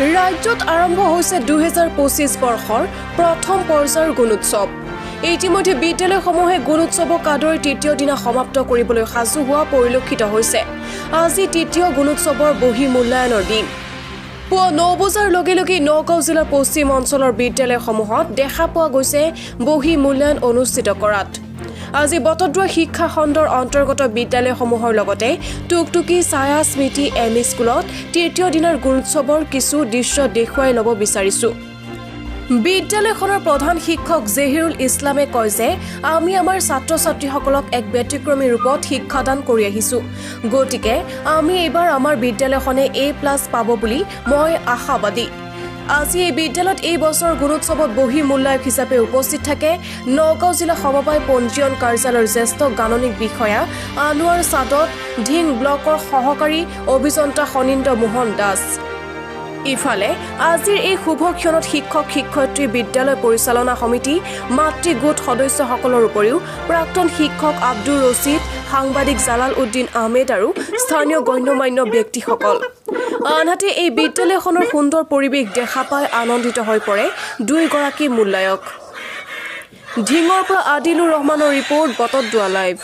ৰাজ্যত আৰম্ভ হৈছে 2025 বৰ্ষৰ প্ৰথম পৰ্যায়ৰ গুণোৎসৱ। ইতিমধ্যে বিদ্যালয়সমূহে গুণোৎসৱক আদৰি তৃতীয় দিনা সমাপ্ত কৰিবলৈ সাজু হোৱা পৰিলক্ষিত হৈছে। আজি তৃতীয় গুণোৎসৱৰ বহি মূল্যায়নৰ দিন। পুৱা 9 বজাৰ লগে লগে নগাঁও জিলাৰ পশ্চিম অঞ্চলৰ বিদ্যালয়সমূহত দেখা পোৱা গৈছে বহি মূল্যায়ন অনুষ্ঠিত কৰাত। আজি বটদ্ৰৱা শিক্ষা খণ্ডৰ অন্তৰ্গত বিদ্যালয়সমূহৰ লগতে টুকটুকি ছায়া স্মৃতি এম.ই. স্কুলত তৃতীয় দিনৰ গুণোৎসৱৰ কিছু দৃশ্য দেখুৱাই ল'ব বিচাৰিছোঁ। বিদ্যালয়খনৰ প্ৰধান শিক্ষক জহিৰুল ইছলামে কয় যে আমি আমাৰ ছাত্ৰ ছাত্ৰীসকলক এক ব্যতিক্ৰমী ৰূপত শিক্ষাদান কৰি আহিছোঁ। গতিকে আমি এইবাৰ আমাৰ বিদ্যালয়খনে A+ পাব বুলি মই আশাবাদী। আজি এই বিদ্যালয়ত এই বছৰ গুণোৎসৱত বহি মূল্যায়ক হিচাপে উপস্থিত থাকে নগাঁও জিলা সমবায় পঞ্জীয়ন কাৰ্যালয়ৰ জ্যেষ্ঠ গাণনিক বিষয়া আনোৱাৰ ছাদত, ঢিং ব্লকৰ সহকাৰী অভিযন্তা ফণীন্দ্ৰ মোহন দাস। ইফালে আজিৰ এই শুভ ক্ষণত শিক্ষক শিক্ষয়িত্ৰী বিদ্যালয় পৰিচালনা সমিতি মাতৃ গোট সদস্যসকলৰ উপৰিও প্ৰাক্তন শিক্ষক আব্দুৰ ৰছিদ, সাংবাদিক জালাল উদ্দিন আহমেদ আৰু স্থানীয় গণ্যমান্য ব্যক্তিসকল। আনহাতে এই বিদ্যালয়খনৰ সুন্দৰ পৰিৱেশ দেখা পাই আনন্দিত হৈ পৰে দুয়োগৰাকী মূল্যায়ক। ঢিঙৰ পৰা আদিলুৰ ৰহমানৰ ৰিপৰ্ট, বটদ্ৰৱা লাইভ।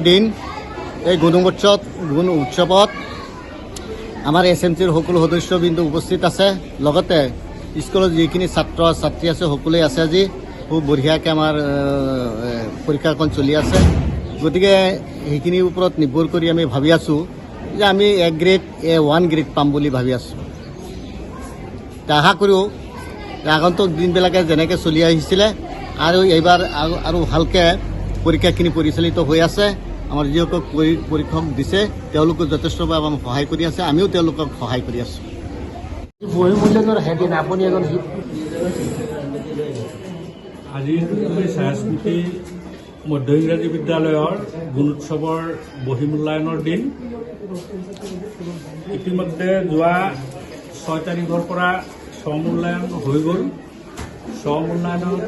দিন এই গুণ উৎসৱত আমাৰ SMCৰ সকলো সদস্যবৃন্দ উপস্থিত আছে। লগতে স্কুলত যিখিনি ছাত্ৰ ছাত্ৰী আছে সকলোৱে আছে। আজি খুব বঢ়িয়াকৈ আমাৰ পৰীক্ষাখন চলি আছে। গতিকে সেইখিনিৰ ওপৰত নিৰ্ভৰ কৰি আমি ভাবি আছোঁ যে আমি A1 গ্ৰেড পাম বুলি ভাবি আছোঁ। আশা কৰোঁ আগন্তুক দিনবিলাকে যেনেকৈ চলি আহিছিলে আৰু এইবাৰ আৰু ভালকৈ পৰীক্ষাখিনি পৰিচালিত হৈ আছে। আমাৰ যিসকল পৰীক্ষক দিছে তেওঁলোকক যথেষ্টভাৱে আমাক সহায় কৰি আছে, আমিও তেওঁলোকক সহায় কৰি আছোঁ। বহি মূল্যায়নৰ হেদিন আপুনি এজন আজি ছায়া স্মৃতি মধ্য ইংৰাজী বিদ্যালয়ৰ গুণোৎসৱৰ বহি মূল্যায়নৰ দিন। ইতিমধ্যে যোৱা 6 তাৰিখৰ পৰা স্বমূল্যায়ন হৈ গ'ল। স্বমূল্যায়নত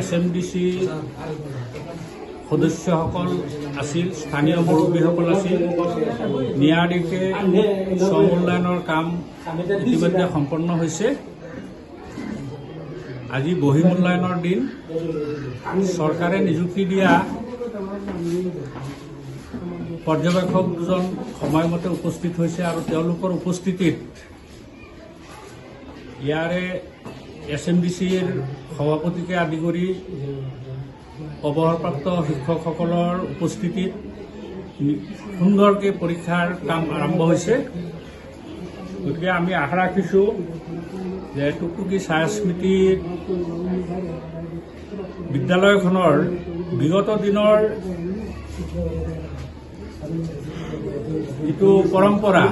SMDC সদস্যসকল আছিল, স্থানীয় মুৰব্বীসকল আছিল। নিয়াৰিকৈ স্বমূল্যায়নৰ কাম ইতিমধ্যে সম্পন্ন হৈছে। আজি বহি মূল্যায়নৰ দিন। চৰকাৰে নিযুক্তি দিয়া পৰ্যবেক্ষক দুজন সময়মতে উপস্থিত হৈছে আৰু তেওঁলোকৰ উপস্থিতিত ইয়াৰে SMDCৰ সভাপতিকে আদি কৰি অৱসৰপ্ৰাপ্ত শিক্ষকসকলৰ উপস্থিতিত সুন্দৰকৈ পৰীক্ষাৰ কাম আৰম্ভ হৈছে। গতিকে আমি আশা ৰাখিছোঁ যে টুকটুকি ছায়া স্মৃতি বিদ্যালয়খনৰ বিগত দিনৰ যিটো পৰম্পৰা,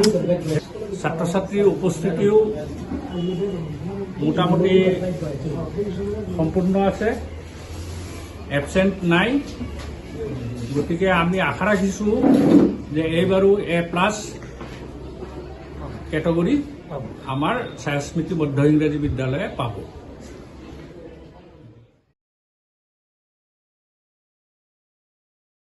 ছাত্ৰ ছাত্ৰীৰ উপস্থিতিও মোটামুটি সম্পূৰ্ণ আছে, এবচেণ্ট নাই। গতিকে আমি আশা ৰাখিছোঁ যে এইবাৰো A+ কেটেগৰী আমাৰ ছায়া স্মৃতি মধ্য ইংৰাজী বিদ্যালয়ে পাব।